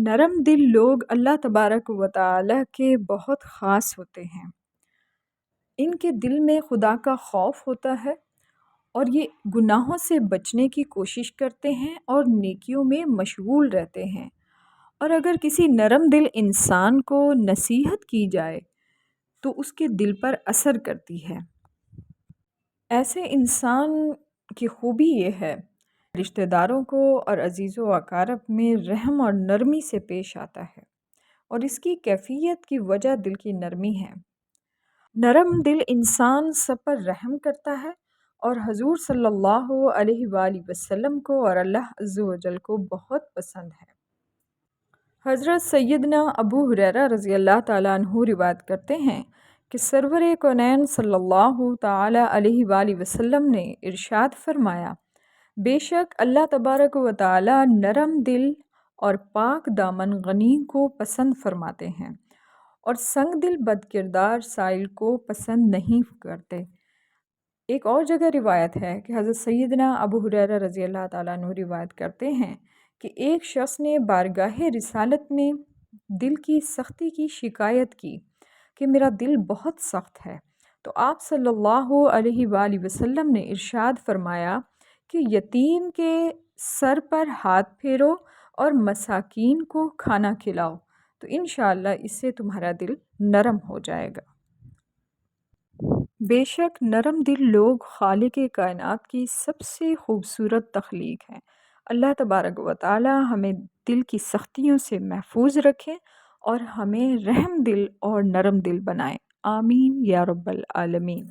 نرم دل لوگ اللہ تبارک و تعالیٰ کے بہت خاص ہوتے ہیں۔ ان کے دل میں خدا کا خوف ہوتا ہے اور یہ گناہوں سے بچنے کی کوشش کرتے ہیں اور نیکیوں میں مشغول رہتے ہیں۔ اور اگر کسی نرم دل انسان کو نصیحت کی جائے تو اس کے دل پر اثر کرتی ہے۔ ایسے انسان کی خوبی یہ ہے رشتہ داروں کو اور عزیز و اقارب میں رحم اور نرمی سے پیش آتا ہے، اور اس کی کیفیت کی وجہ دل کی نرمی ہے۔ نرم دل انسان سب پر رحم کرتا ہے اور حضور صلی اللہ علیہ وآلہ وسلم کو اور اللہ عز و جل کو بہت پسند ہے۔ حضرت سیدنا ابو ہریرہ رضی اللہ تعالیٰ عنہ روایت کرتے ہیں کہ سرور کونین صلی اللہ تعالیٰ علیہ وآلہ وسلم نے ارشاد فرمایا، بے شک اللہ تبارک و تعالیٰ نرم دل اور پاک دامن غنی کو پسند فرماتے ہیں، اور سنگ دل بد کردار سائل کو پسند نہیں کرتے۔ ایک اور جگہ روایت ہے کہ حضرت سیدنا ابو ہریرہ رضی اللہ تعالیٰ عنہ روایت کرتے ہیں کہ ایک شخص نے بارگاہ رسالت میں دل کی سختی کی شکایت کی کہ میرا دل بہت سخت ہے، تو آپ صلی اللہ علیہ وآلہ وسلم نے ارشاد فرمایا کہ یتیم کے سر پر ہاتھ پھیرو اور مساکین کو کھانا کھلاؤ، تو انشاءاللہ اس سے تمہارا دل نرم ہو جائے گا۔ بے شک نرم دل لوگ خالق کائنات کی سب سے خوبصورت تخلیق ہیں۔ اللہ تبارک و تعالی ہمیں دل کی سختیوں سے محفوظ رکھے اور ہمیں رحم دل اور نرم دل بنائے۔ آمین یا رب العالمین۔